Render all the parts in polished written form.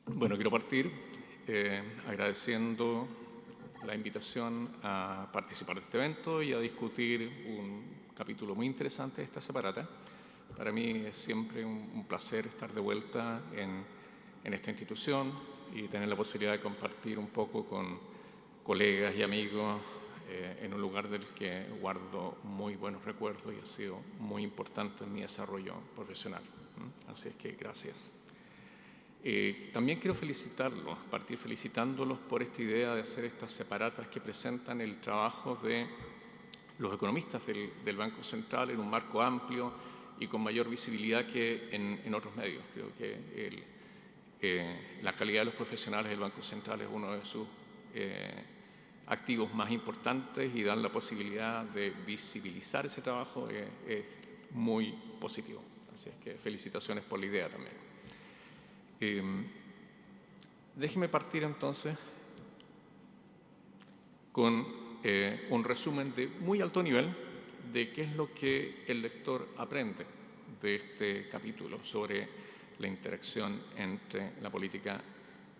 Bueno, quiero partir agradeciendo la invitación a participar de este evento y a discutir un capítulo muy interesante de esta separata. Para mí es siempre un placer estar de vuelta en esta institución y tener la posibilidad de compartir un poco con colegas y amigos en un lugar del que guardo muy buenos recuerdos y ha sido muy importante en mi desarrollo profesional. Así es que gracias. También quiero felicitarlos, partir felicitándolos por esta idea de hacer estas separatas que presentan el trabajo de los economistas del Banco Central en un marco amplio y con mayor visibilidad que en otros medios. Creo que la calidad de los profesionales del Banco Central es uno de sus activos más importantes y dan la posibilidad de visibilizar ese trabajo es muy positivo. Así es que felicitaciones por la idea también. Déjeme partir entonces con un resumen de muy alto nivel de qué es lo que el lector aprende de este capítulo sobre la interacción entre la política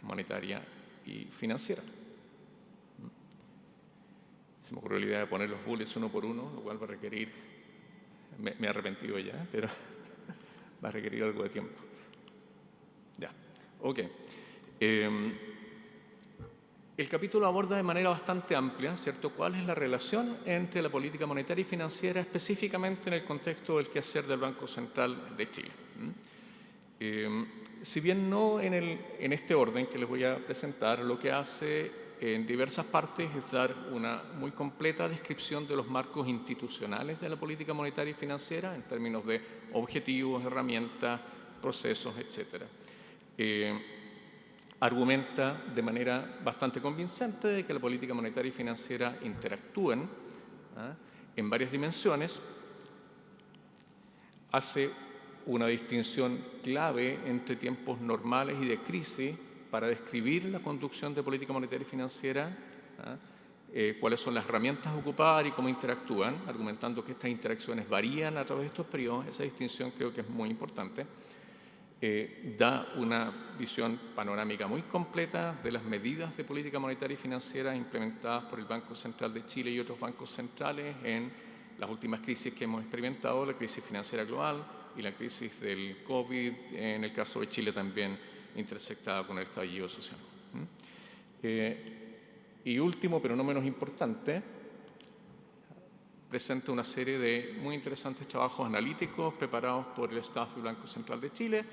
monetaria y financiera. Se me ocurrió la idea de poner los bullets uno por uno, lo cual va a requerir, me he arrepentido ya, pero va a requerir algo de tiempo. Ya, ok. El capítulo aborda de manera bastante amplia, ¿cierto?, cuál es la relación entre la política monetaria y financiera, específicamente en el contexto del quehacer del Banco Central de Chile. Si bien no en este orden que les voy a presentar, lo que hace en diversas partes es dar una muy completa descripción de los marcos institucionales de la política monetaria y financiera en términos de objetivos, herramientas, procesos, etc. Argumenta de manera bastante convincente de que la política monetaria y financiera interactúan en varias dimensiones, hace una distinción clave entre tiempos normales y de crisis para describir la conducción de política monetaria y financiera, cuáles son las herramientas a ocupar y cómo interactúan, argumentando que estas interacciones varían a través de estos periodos. Esa distinción creo que es muy importante. Da una visión panorámica muy completa de las medidas de política monetaria y financiera implementadas por el Banco Central de Chile y otros bancos centrales en las últimas crisis que hemos experimentado, la crisis financiera global y la crisis del COVID, en el caso de Chile también intersectada con el estallido social. Y último, pero no menos importante, presenta una serie de muy interesantes trabajos analíticos preparados por el staff del Banco Central de Chile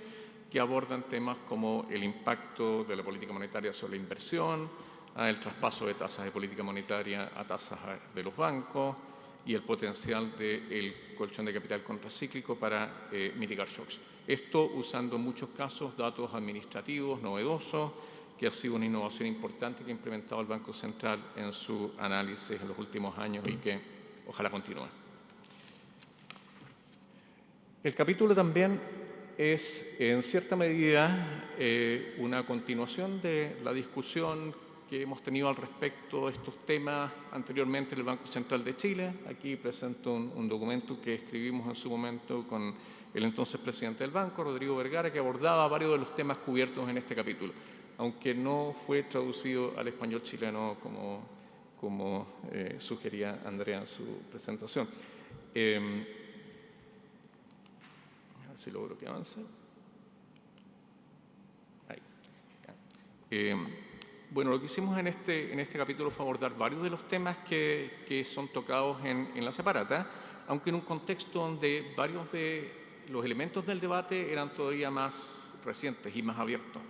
que abordan temas como el impacto de la política monetaria sobre la inversión, el traspaso de tasas de política monetaria a tasas de los bancos y el potencial del colchón de capital contracíclico para mitigar shocks. Esto usando en muchos casos datos administrativos novedosos, que ha sido una innovación importante que ha implementado el Banco Central en su análisis en los últimos años y que ojalá continúe. El capítulo también es, en cierta medida, una continuación de la discusión que hemos tenido al respecto de estos temas anteriormente en el Banco Central de Chile. Aquí presento un documento que escribimos en su momento con el entonces presidente del banco, Rodrigo Vergara, que abordaba varios de los temas cubiertos en este capítulo, aunque no fue traducido al español chileno como sugería Andrea en su presentación. A ver si logro que avance. Ahí. Bueno, lo que hicimos en este capítulo fue abordar varios de los temas que son tocados en la separata, aunque en un contexto donde varios de los elementos del debate eran todavía más recientes y más abiertos.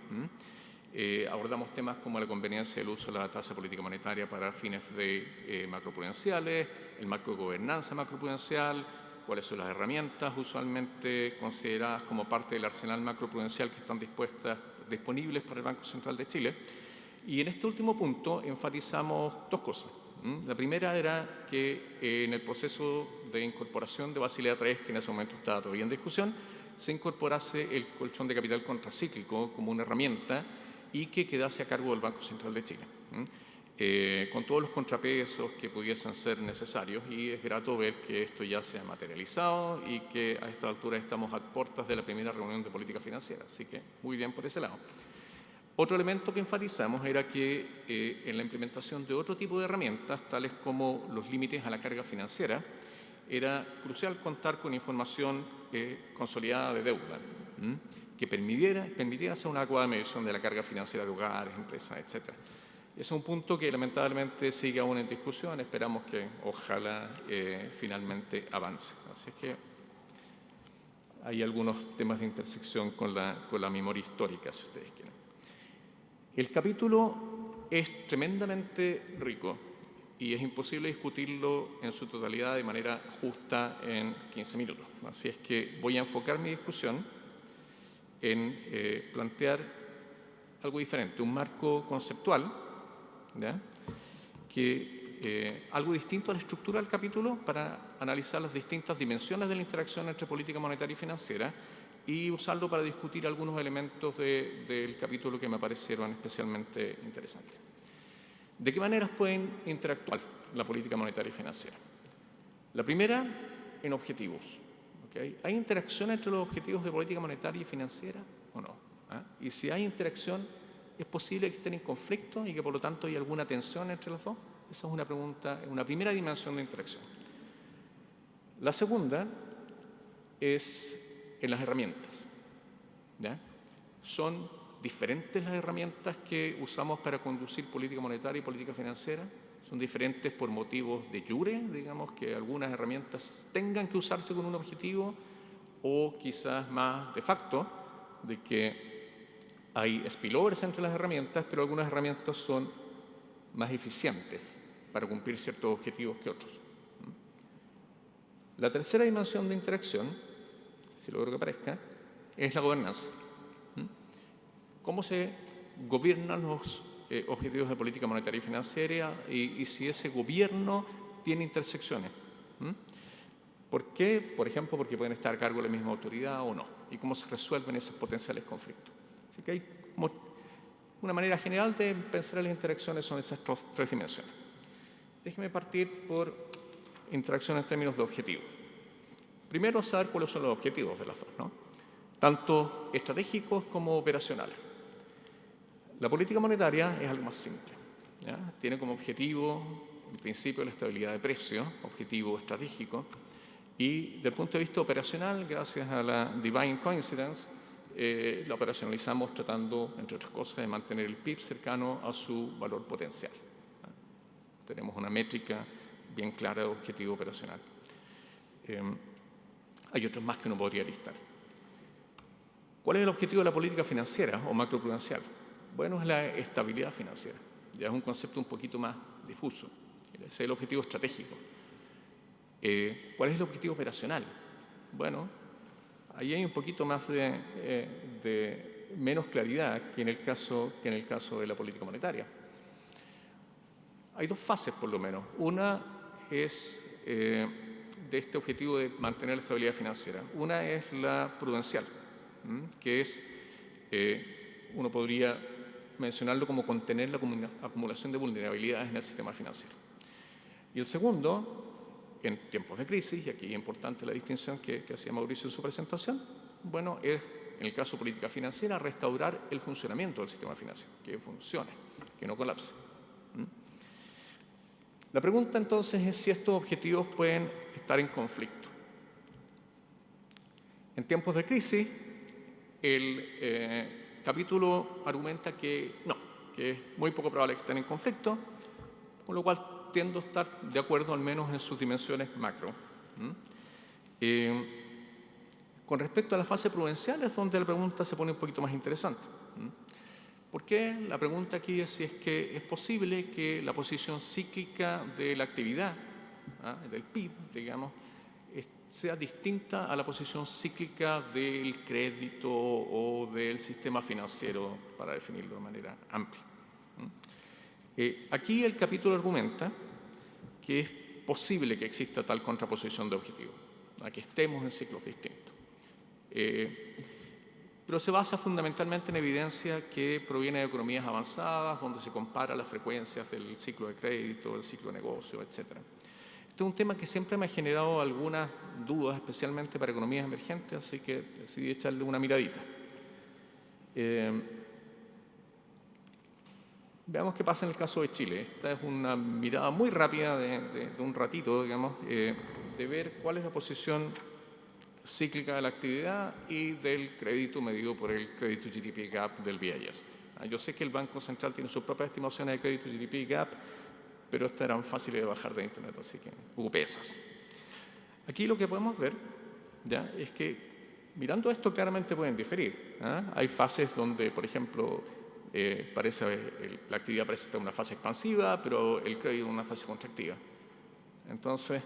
Abordamos temas como la conveniencia del uso de la tasa política monetaria para fines de macroprudenciales, el marco de gobernanza macroprudencial, cuáles son las herramientas usualmente consideradas como parte del arsenal macroprudencial que están disponibles para el Banco Central de Chile. Y en este último punto enfatizamos dos cosas. La primera era que en el proceso de incorporación de Basilea III, que en ese momento estaba todavía en discusión, se incorporase el colchón de capital contracíclico como una herramienta y que quedase a cargo del Banco Central de Chile, con todos los contrapesos que pudiesen ser necesarios, y es grato ver que esto ya se ha materializado y que a esta altura estamos a puertas de la primera reunión de política financiera, así que muy bien por ese lado. Otro elemento que enfatizamos era que en la implementación de otro tipo de herramientas, tales como los límites a la carga financiera, era crucial contar con información consolidada de deuda, que permitiera hacer una adecuada medición de la carga financiera de hogares, empresas, etc. Es un punto que lamentablemente sigue aún en discusión. Esperamos que ojalá finalmente avance. Así es que hay algunos temas de intersección con la memoria histórica, si ustedes quieren. El capítulo es tremendamente rico y es imposible discutirlo en su totalidad de manera justa en 15 minutos. Así es que voy a enfocar mi discusión en plantear algo diferente, un marco conceptual, ¿ya? Algo distinto a la estructura del capítulo para analizar las distintas dimensiones de la interacción entre política monetaria y financiera y usarlo para discutir algunos elementos del capítulo que me parecieron especialmente interesantes. ¿De qué maneras pueden interactuar la política monetaria y financiera? La primera, en objetivos. ¿Okay? ¿Hay interacción entre los objetivos de política monetaria y financiera o no? Y si hay interacción, ¿es posible que estén en conflicto y que por lo tanto hay alguna tensión entre los dos? Esa es una pregunta, una primera dimensión de interacción. La segunda es en las herramientas, ¿ya? ¿Son diferentes las herramientas que usamos para conducir política monetaria y política financiera? ¿Son diferentes por motivos de jure, digamos, que algunas herramientas tengan que usarse con un objetivo, o quizás más de facto, de que hay spillovers entre las herramientas, pero algunas herramientas son más eficientes para cumplir ciertos objetivos que otros? La tercera dimensión de interacción, si logro que aparezca, es la gobernanza. ¿Cómo se gobiernan los objetivos de política monetaria y financiera y si ese gobierno tiene intersecciones? ¿Por qué? Por ejemplo, porque pueden estar a cargo de la misma autoridad o no. ¿Y cómo se resuelven esos potenciales conflictos? Así que hay una manera general de pensar en las interacciones son esas tres dimensiones. Déjeme partir por interacción en términos de objetivos. Primero, saber cuáles son los objetivos de las dos, ¿no? Tanto estratégicos como operacionales. La política monetaria es algo más simple, ¿ya? Tiene como objetivo, en principio, la estabilidad de precios, objetivo estratégico, y desde el punto de vista operacional, gracias a la divine coincidence, la operacionalizamos tratando, entre otras cosas, de mantener el PIB cercano a su valor potencial. Tenemos una métrica bien clara de objetivo operacional. Hay otros más que uno podría listar. ¿Cuál es el objetivo de la política financiera o macroprudencial? Bueno, es la estabilidad financiera. Ya es un concepto un poquito más difuso. Ese es el objetivo estratégico. ¿Cuál es el objetivo operacional? Bueno, ahí hay un poquito más de menos claridad que en el caso de la política monetaria. Hay dos fases, por lo menos. Una es de este objetivo de mantener la estabilidad financiera. Una es la prudencial, que es, uno podría mencionarlo como contener la acumulación de vulnerabilidades en el sistema financiero. Y el segundo, en tiempos de crisis, y aquí es importante la distinción que hacía Mauricio en su presentación, bueno, es, en el caso de política financiera, restaurar el funcionamiento del sistema financiero, que funcione, que no colapse. La pregunta entonces es si estos objetivos pueden estar en conflicto. En tiempos de crisis, el capítulo argumenta que no, que es muy poco probable que estén en conflicto, con lo cual tiendo a estar de acuerdo al menos en sus dimensiones macro. Con respecto a la fase prudencial es donde la pregunta se pone un poquito más interesante. ¿Por qué? La pregunta aquí es si es que es posible que la posición cíclica de la actividad, del PIB, digamos, sea distinta a la posición cíclica del crédito o del sistema financiero, para definirlo de manera amplia. Aquí el capítulo argumenta que es posible que exista tal contraposición de objetivos, a que estemos en ciclos distintos. Pero se basa fundamentalmente en evidencia que proviene de economías avanzadas, donde se compara las frecuencias del ciclo de crédito, del ciclo de negocio, etc. Este es un tema que siempre me ha generado algunas dudas, especialmente para economías emergentes, así que decidí echarle una miradita. Veamos qué pasa en el caso de Chile. Esta es una mirada muy rápida de un ratito, digamos, de ver cuál es la posición cíclica de la actividad y del crédito medido por el crédito GDP Gap del BIS. Yo sé que el Banco Central tiene sus propias estimaciones de crédito GDP Gap, pero estas eran fáciles de bajar de internet, así que hubo pesas. Aquí lo que podemos ver ya es que mirando esto claramente pueden diferir. Hay fases donde, por ejemplo, la actividad parece estar en una fase expansiva, pero el crédito en una fase contractiva. Entonces,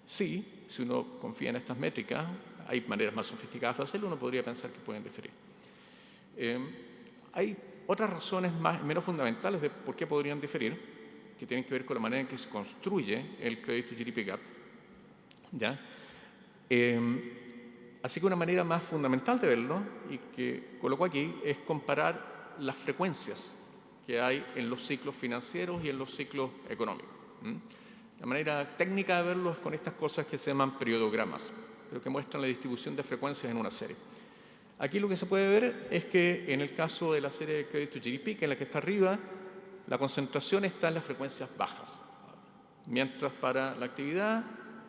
sí, si uno confía en estas métricas, hay maneras más sofisticadas de hacerlo, uno podría pensar que pueden diferir. Hay otras razones menos fundamentales de por qué podrían diferir, que tienen que ver con la manera en que se construye el crédito GDP Gap. ¿Ya? Así que una manera más fundamental de verlo, y que coloco aquí, es comparar las frecuencias que hay en los ciclos financieros y en los ciclos económicos. La manera técnica de verlo es con estas cosas que se llaman periodogramas, pero que muestran la distribución de frecuencias en una serie. Aquí lo que se puede ver es que en el caso de la serie de crédito GDP, que es la que está arriba, la concentración está en las frecuencias bajas, mientras para la actividad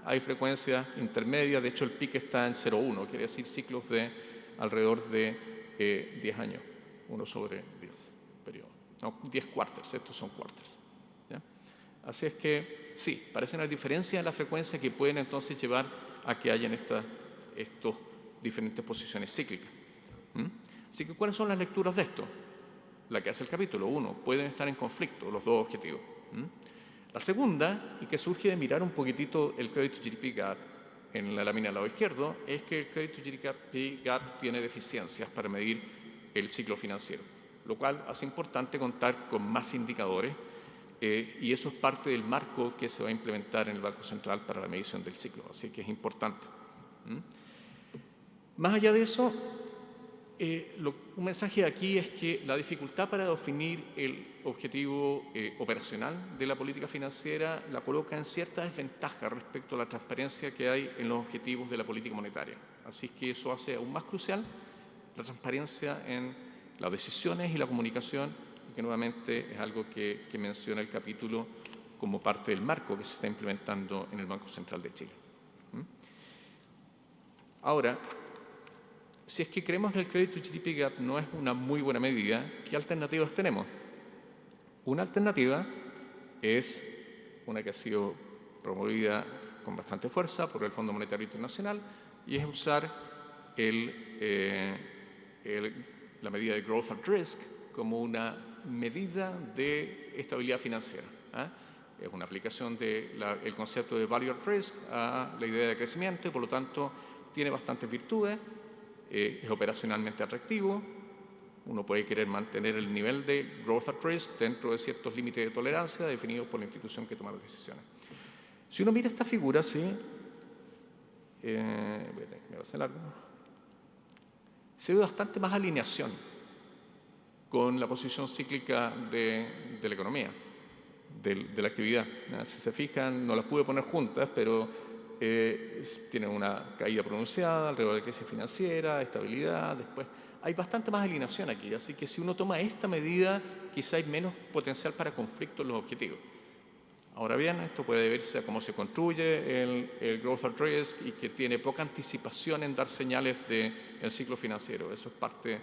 hay frecuencias intermedias. De hecho, el pico está en 0,1, quiere decir ciclos de alrededor de 10 años, 1 sobre 10 periodos. No, 10 quarters, estos son quarters. ¿Ya? Así es que, sí, parecen haber diferencias en la frecuencia que pueden entonces llevar a que hayan estas diferentes posiciones cíclicas. Así que, ¿cuáles son las lecturas de esto? La que hace el capítulo 1, pueden estar en conflicto los dos objetivos. La segunda, y que surge de mirar un poquitito el crédito GDP Gap en la lámina al lado izquierdo, es que el crédito GDP Gap tiene deficiencias para medir el ciclo financiero, lo cual hace importante contar con más indicadores, y eso es parte del marco que se va a implementar en el Banco Central para la medición del ciclo, así que es importante. Más allá de eso, un mensaje aquí es que la dificultad para definir el objetivo operacional de la política financiera la coloca en cierta desventaja respecto a la transparencia que hay en los objetivos de la política monetaria. Así es que eso hace aún más crucial la transparencia en las decisiones y la comunicación, que nuevamente es algo que menciona el capítulo como parte del marco que se está implementando en el Banco Central de Chile. Ahora, si es que creemos que el crédito GDP Gap no es una muy buena medida, ¿qué alternativas tenemos? Una alternativa es una que ha sido promovida con bastante fuerza por el Fondo Monetario Internacional, y es usar la medida de Growth at Risk como una medida de estabilidad financiera. Es una aplicación del concepto de Value at Risk a la idea de crecimiento, y por lo tanto tiene bastantes virtudes. Es operacionalmente atractivo. Uno puede querer mantener el nivel de growth at risk dentro de ciertos límites de tolerancia definidos por la institución que toma las decisiones. Si uno mira esta figura, ¿sí? Me va a hacer largo. Se ve bastante más alineación con la posición cíclica de la economía, de la actividad. Si se fijan, no las pude poner juntas, pero tienen una caída pronunciada alrededor de crisis financiera, estabilidad, después hay bastante más alineación aquí, así que si uno toma esta medida, quizá hay menos potencial para conflicto en los objetivos. Ahora bien, esto puede deberse a cómo se construye el Growth at Risk, y que tiene poca anticipación en dar señales del ciclo financiero. Eso es parte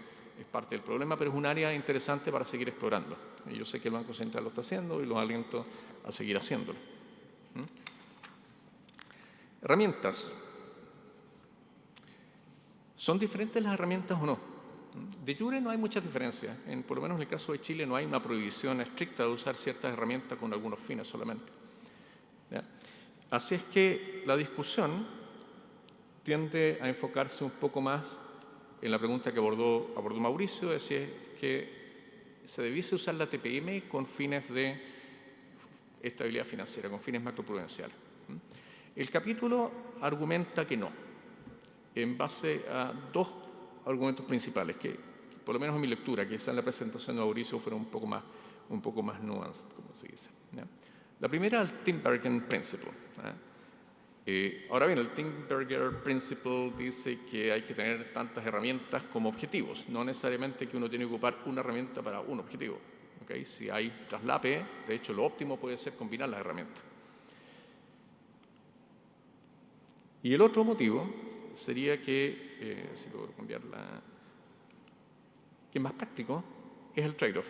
del problema, pero es un área interesante para seguir explorando. Y yo sé que el Banco Central lo está haciendo y los aliento a seguir haciéndolo. Herramientas. ¿Son diferentes las herramientas o no? De jure no hay muchas diferencias. Por lo menos en el caso de Chile no hay una prohibición estricta de usar ciertas herramientas con algunos fines solamente. ¿Ya? Así es que la discusión tiende a enfocarse un poco más en la pregunta que abordó Mauricio, es si es que se debiese usar la TPM con fines de estabilidad financiera, con fines macroprudenciales. El capítulo argumenta que no, en base a dos argumentos principales, que por lo menos en mi lectura, quizá en la presentación de Mauricio fueron un poco más nuanced, como se dice. ¿Ya? La primera, el Tinbergen Principle. Ahora bien, el Tinbergen Principle dice que hay que tener tantas herramientas como objetivos, no necesariamente que uno tiene que ocupar una herramienta para un objetivo. ¿okay? Si hay traslape, de hecho lo óptimo puede ser combinar las herramientas. Y el otro motivo sería que, si puedo cambiarla, que es más práctico, es el trade-off,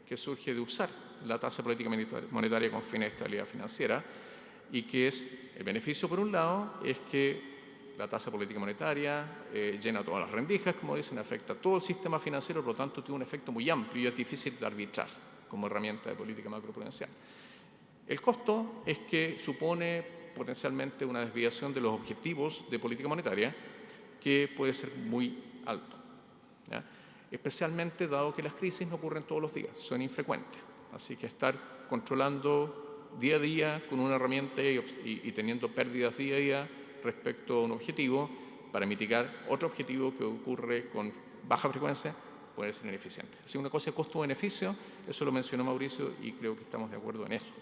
que surge de usar la tasa política monetaria con fines de estabilidad financiera, y que es el beneficio, por un lado, es que la tasa política monetaria llena todas las rendijas, como dicen, afecta a todo el sistema financiero, por lo tanto tiene un efecto muy amplio y es difícil de arbitrar como herramienta de política macroprudencial. El costo es que supone potencialmente una desviación de los objetivos de política monetaria que puede ser muy alto, ¿ya? Especialmente dado que las crisis no ocurren todos los días, son infrecuentes. Así que estar controlando día a día con una herramienta y teniendo pérdidas día a día respecto a un objetivo para mitigar otro objetivo que ocurre con baja frecuencia puede ser ineficiente. Así que una cosa de costo-beneficio, eso lo mencionó Mauricio y creo que estamos de acuerdo en eso.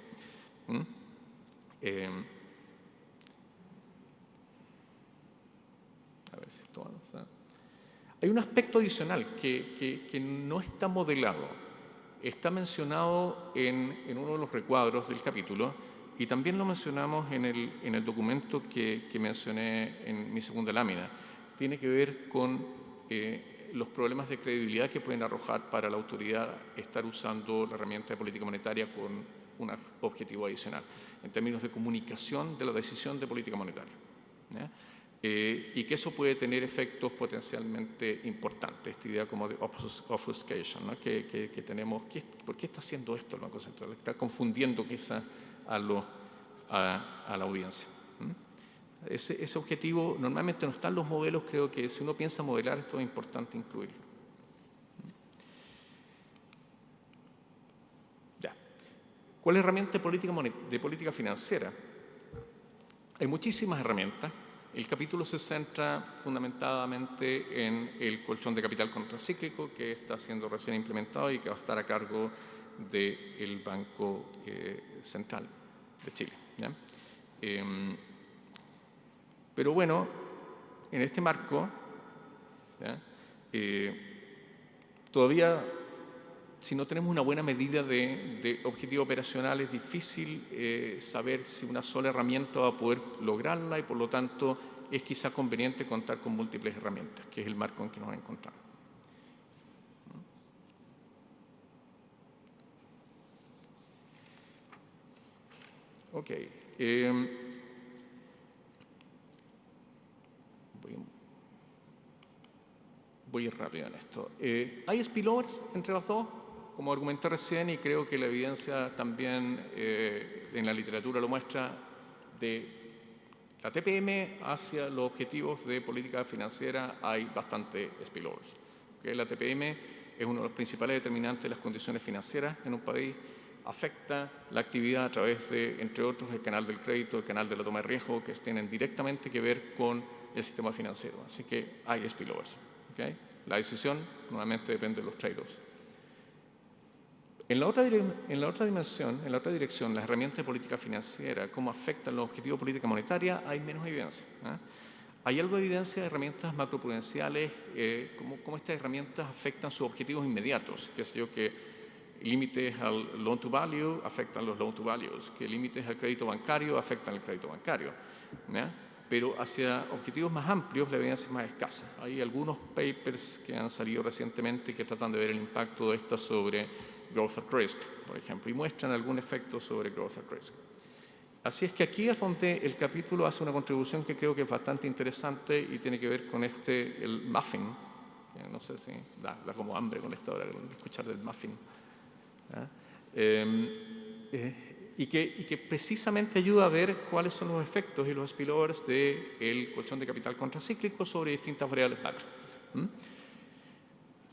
A ver si esto avanza. Hay un aspecto adicional que no está modelado. Está mencionado en uno de los recuadros del capítulo y también lo mencionamos en el documento que mencioné en mi segunda lámina. Tiene que ver con los problemas de credibilidad que pueden arrojar para la autoridad estar usando la herramienta de política monetaria con un objetivo adicional, en términos de comunicación de la decisión de política monetaria, ¿ya? Y que eso puede tener efectos potencialmente importantes, esta idea como de obfuscation, ¿no? que tenemos, ¿por qué está haciendo esto el Banco Central? Está confundiendo quizá a la audiencia. Ese objetivo normalmente no está en los modelos, creo que si uno piensa modelar esto es importante incluirlo. Ya. ¿Cuál es la herramienta de política financiera? Hay muchísimas herramientas. El capítulo se centra fundamentadamente en el colchón de capital contracíclico que está siendo recién implementado y que va a estar a cargo del Banco Central de Chile, ¿ya? Pero bueno, en este marco, ¿ya? Todavía, si no tenemos una buena medida de objetivo operacional, es difícil saber si una sola herramienta va a poder lograrla y por lo tanto es quizá conveniente contar con múltiples herramientas, que es el marco en que nos encontramos. Ok. Voy a ir rápido en esto. ¿Hay spillovers entre las dos? Como argumenté recién, y creo que la evidencia también en la literatura lo muestra, de la TPM hacia los objetivos de política financiera hay bastante spillovers. ¿Okay? La TPM es uno de los principales determinantes de las condiciones financieras en un país, afecta la actividad a través de, entre otros, el canal del crédito, el canal de la toma de riesgo, que tienen directamente que ver con el sistema financiero. Así que hay spillovers. ¿Okay? La decisión nuevamente depende de los trade-offs. En la otra dirección, las herramientas de política financiera, cómo afectan los objetivos de política monetaria, hay menos evidencia. Hay algo de evidencia de herramientas macroprudenciales, cómo estas herramientas afectan sus objetivos inmediatos, qué sé yo, que límites al loan to value afectan los loan to values, que límites al crédito bancario afectan el crédito bancario, ¿ya? Pero hacia objetivos más amplios la evidencia es más escasa. Hay algunos papers que han salido recientemente que tratan de ver el impacto de estas sobre growth at risk, por ejemplo, y muestran algún efecto sobre growth at risk. Así es que aquí es donde el capítulo hace una contribución que creo que es bastante interesante y tiene que ver con el muffin. No sé si da como hambre con esta hora de escuchar del muffin. Y que precisamente ayuda a ver cuáles son los efectos y los spillovers del colchón de capital contracíclico sobre distintas variables macro.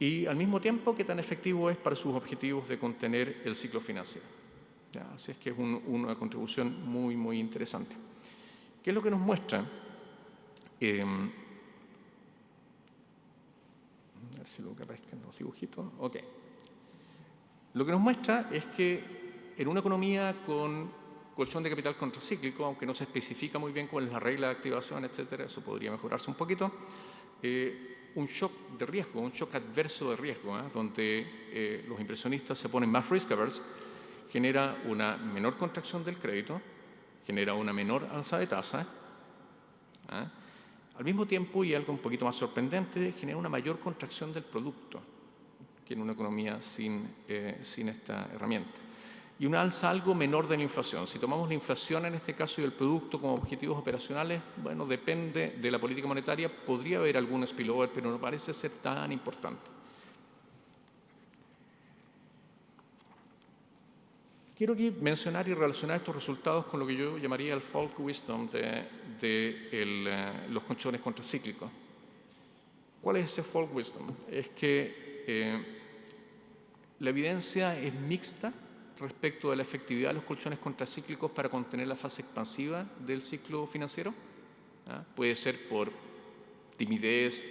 Y al mismo tiempo, qué tan efectivo es para sus objetivos de contener el ciclo financiero. ¿Ya? Así es que es una contribución muy, muy interesante. ¿Qué es lo que nos muestra? A ver si lo que aparezcan los dibujitos. Ok. Lo que nos muestra es que en una economía con colchón de capital contracíclico, aunque no se especifica muy bien cuál es la regla de activación, etcétera, eso podría mejorarse un poquito, un shock de riesgo, un shock adverso de riesgo, donde los inversionistas se ponen más risk averse, genera una menor contracción del crédito, genera una menor alza de tasa. Al mismo tiempo, y algo un poquito más sorprendente, genera una mayor contracción del producto que en una economía sin esta herramienta. Y una alza algo menor de la inflación. Si tomamos la inflación en este caso y el producto como objetivos operacionales, bueno, depende de la política monetaria, podría haber algún spillover, pero no parece ser tan importante. Quiero aquí mencionar y relacionar estos resultados con lo que yo llamaría el folk wisdom de los colchones contracíclicos. ¿Cuál es ese folk wisdom? Es que la evidencia es mixta respecto de la efectividad de los colchones contracíclicos para contener la fase expansiva del ciclo financiero. Puede ser por timidez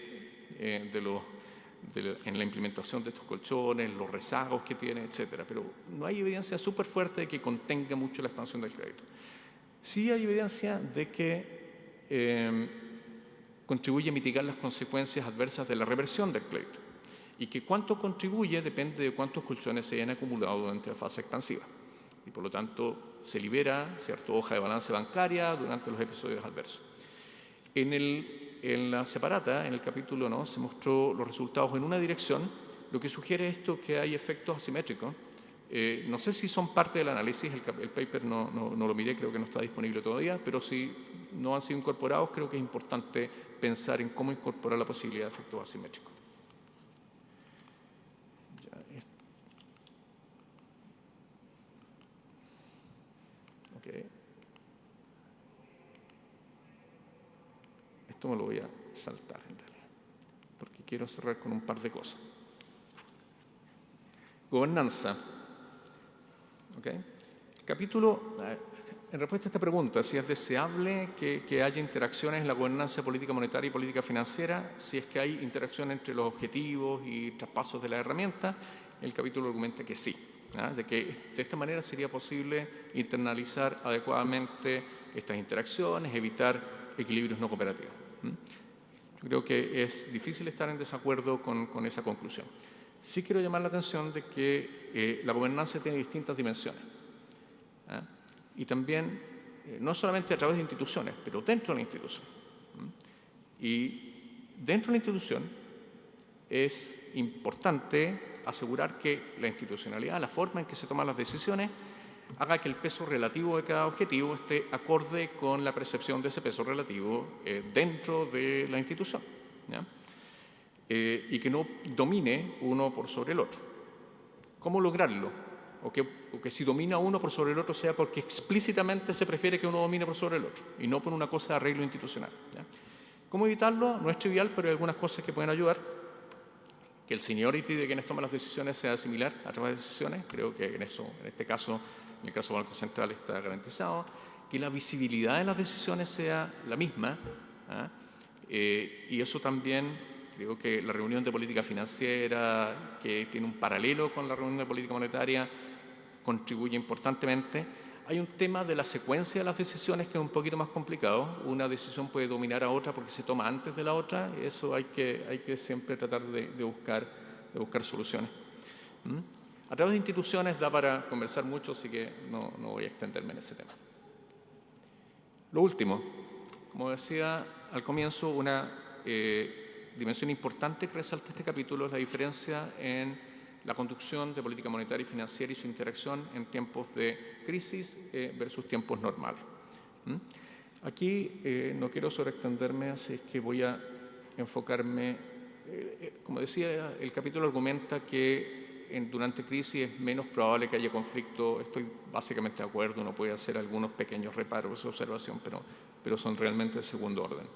en la implementación de estos colchones, los rezagos que tiene, etc. Pero no hay evidencia súper fuerte de que contenga mucho la expansión del crédito. Sí hay evidencia de que contribuye a mitigar las consecuencias adversas de la reversión del crédito. Y que cuánto contribuye depende de cuántos colchones se hayan acumulado durante la fase expansiva. Y por lo tanto se libera cierta hoja de balance bancaria durante los episodios adversos. En la separata, en el capítulo 1, se mostró los resultados en una dirección, lo que sugiere esto que hay efectos asimétricos. No sé si son parte del análisis, el paper no lo miré, creo que no está disponible todavía, pero si no han sido incorporados, creo que es importante pensar en cómo incorporar la posibilidad de efectos asimétricos. Esto me lo voy a saltar en realidad, porque quiero cerrar con un par de cosas. Gobernanza. ¿Okay? Capítulo, en respuesta a esta pregunta, si es deseable que haya interacciones en la gobernanza política monetaria y política financiera, si es que hay interacción entre los objetivos y traspasos de la herramienta, el capítulo argumenta que sí, de que de esta manera sería posible internalizar adecuadamente estas interacciones, evitar equilibrios no cooperativos. Yo creo que es difícil estar en desacuerdo con esa conclusión. Sí quiero llamar la atención de que la gobernanza tiene distintas dimensiones. Y también, no solamente a través de instituciones, pero dentro de la institución. Y dentro de la institución es importante asegurar que la institucionalidad, la forma en que se toman las decisiones, haga que el peso relativo de cada objetivo esté acorde con la percepción de ese peso relativo dentro de la institución. Y que no domine uno por sobre el otro. ¿Cómo lograrlo? O que si domina uno por sobre el otro sea porque explícitamente se prefiere que uno domine por sobre el otro y no por una cosa de arreglo institucional. ¿Cómo evitarlo? No es trivial, pero hay algunas cosas que pueden ayudar. Que el seniority de quienes toman las decisiones sea similar a través de decisiones. Creo que en este caso, en el caso del Banco Central está garantizado. Que la visibilidad de las decisiones sea la misma. Y eso también... Creo que la reunión de política financiera, que tiene un paralelo con la reunión de política monetaria, contribuye importantemente. Hay un tema de la secuencia de las decisiones que es un poquito más complicado. Una decisión puede dominar a otra porque se toma antes de la otra. Eso hay que siempre tratar de buscar soluciones. A través de instituciones da para conversar mucho, así que no voy a extenderme en ese tema. Lo último, como decía al comienzo, una dimensión importante que resalta este capítulo es la diferencia en la conducción de política monetaria y financiera y su interacción en tiempos de crisis versus tiempos normales. Aquí no quiero sobreextenderme, así es que voy a enfocarme. Como decía, el capítulo argumenta que durante crisis es menos probable que haya conflicto. Estoy básicamente de acuerdo, uno puede hacer algunos pequeños reparos de observación, pero son realmente de segundo orden.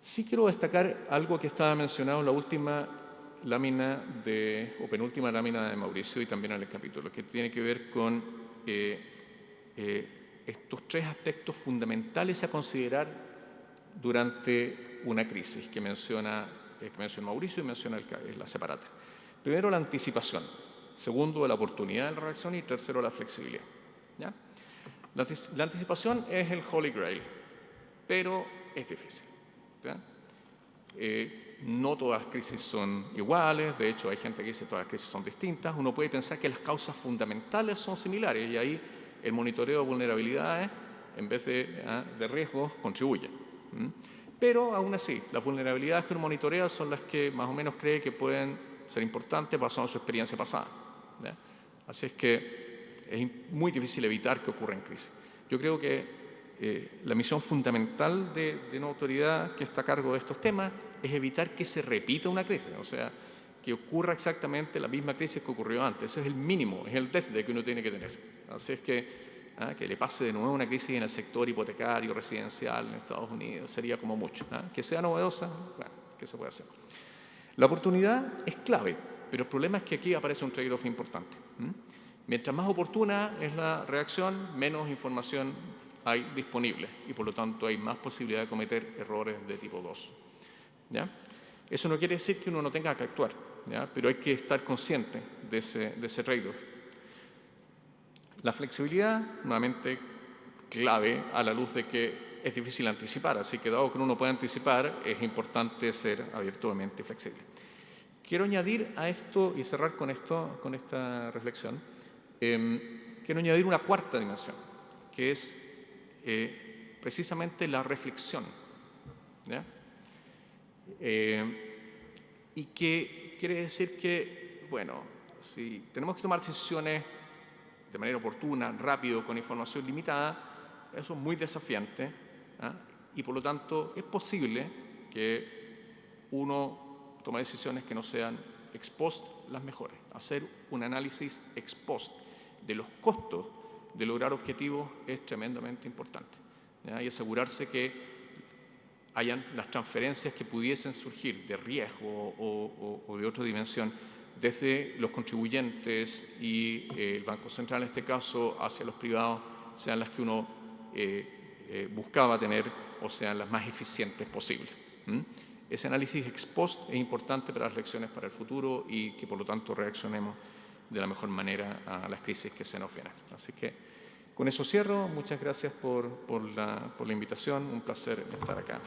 Sí quiero destacar algo que estaba mencionado en la última lámina o penúltima lámina de Mauricio y también en el capítulo, que tiene que ver con estos tres aspectos fundamentales a considerar durante una crisis que menciona Mauricio y menciona la separata. Primero, la anticipación. Segundo, la oportunidad de la reacción. Y tercero, la flexibilidad. ¿Ya? La anticipación es el Holy Grail, pero es difícil. no todas las crisis son iguales, de hecho hay gente que dice que todas las crisis son distintas. Uno puede pensar que las causas fundamentales son similares y ahí el monitoreo de vulnerabilidades, en vez de riesgos, contribuye. Pero aún así, las vulnerabilidades que uno monitorea son las que más o menos cree que pueden ser importantes basado en su experiencia pasada, ¿ya? Así es que es muy difícil evitar que ocurran crisis. Yo creo que la misión fundamental de una autoridad que está a cargo de estos temas es evitar que se repita una crisis, o sea, que ocurra exactamente la misma crisis que ocurrió antes. Ese es el mínimo, es el déficit que uno tiene que tener. Así es que le pase de nuevo una crisis en el sector hipotecario, residencial en Estados Unidos, sería como mucho. Que sea novedosa, bueno, ¿qué se puede hacer? La oportunidad es clave, pero el problema es que aquí aparece un trade-off importante. Mientras más oportuna es la reacción, menos información hay disponible y por lo tanto hay más posibilidad de cometer errores de tipo 2. ¿Ya? Eso no quiere decir que uno no tenga que actuar, ¿ya? Pero hay que estar consciente de ese trade-off. La flexibilidad, nuevamente, clave a la luz de que es difícil anticipar, así que dado que uno no puede anticipar, es importante ser abiertamente flexible. Quiero añadir a esto y cerrar con esta reflexión, quiero añadir una cuarta dimensión, que es precisamente la reflexión, ¿ya? Y que quiere decir que, bueno, si tenemos que tomar decisiones de manera oportuna, rápido, con información limitada, eso es muy desafiante, y por lo tanto es posible que uno tome decisiones que no sean ex post las mejores. Hacer un análisis ex post de los costos de lograr objetivos es tremendamente importante, ¿ya? Y asegurarse que hayan las transferencias que pudiesen surgir de riesgo o de otra dimensión desde los contribuyentes y el Banco Central, en este caso, hacia los privados, sean las que uno buscaba tener o sean las más eficientes posibles. Ese análisis ex post es importante para las lecciones para el futuro y que, por lo tanto, reaccionemos de la mejor manera a las crisis que se nos vienen. Así que con eso cierro. Muchas gracias por la invitación. Un placer estar acá.